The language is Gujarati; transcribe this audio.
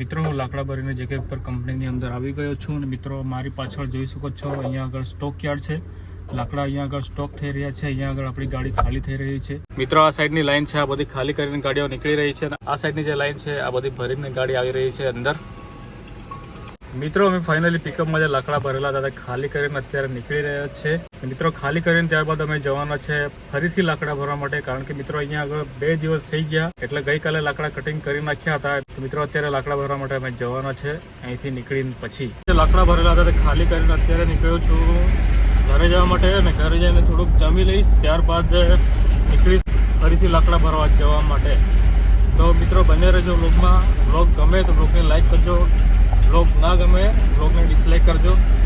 મિત્રો હું લાકડા ભરીને જગ્યા પર કંપનીની અંદર આવી ગયો છું અને મિત્રો મારી પાછળ જોઈ શકો છો અહીંયા આગળ સ્ટોક યાર્ડ છે. લાકડા અહીંયા આગળ સ્ટોક થઈ રહ્યા છે. અહીંયા આગળ આપણી ગાડી ખાલી થઈ રહી છે. મિત્રો આ સાઈડની લાઈન છે, આ બધી ખાલી કરીને ગાડીઓ નીકળી રહી છે અને આ સાઈડની જે લાઈન છે આ બધી ભરીને ગાડી આવી રહી છે અંદર. મિત્રો અમે ફાઇનલી પિકઅપમાં જે લાકડા ભરેલા હતા ખાલી કરીને અત્યારે નીકળી રહ્યા છે. મિત્રો ખાલી કરીને ત્યારબાદ અમે જવાના છે ફરીથી લાકડા ભરવા માટે, કારણ કે મિત્રો અહીંયા આગળ 2 દિવસ થઈ ગયા એટલે ગઈકાલે લાકડા કટિંગ કરી નાખ્યા હતા. મિત્રો અત્યારે લાકડા ભરવા માટે અમે જવાના છે અહીંથી નીકળીને પછી. લાકડા ભરેલા હતા ખાલી કરીને અત્યારે નીકળ્યો છું ઘરે જવા માટે અને ઘરે જઈને થોડુંક જમી લઈશ, ત્યારબાદ નીકળીશ ફરીથી લાકડા ભરવા જવા માટે. તો મિત્રો બને રહેજો વ્લોગમાં. વ્લોગ ગમે તો વ્લોગને લાઈક કરજો, વ્લોગ ના ગમે વ્લોગને ડિસલાઈક કરજો.